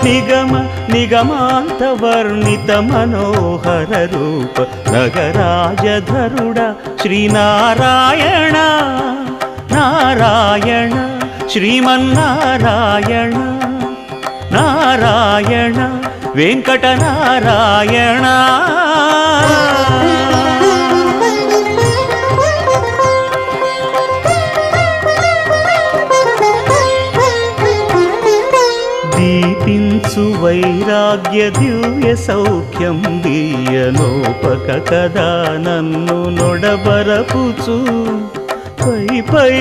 నిగమ నిగమాంతవర్ణిత మనోహర రూప నగరాజధరుడ శ్రీనారాయణ నారాయణ శ్రీమన్నారాయణ నారాయణ వెంకటనారాయణ. దీపించు వైరాగ్య దివ్య సౌఖ్యం దీయనోపక కదా నన్ను నొడబరపుచు పై పై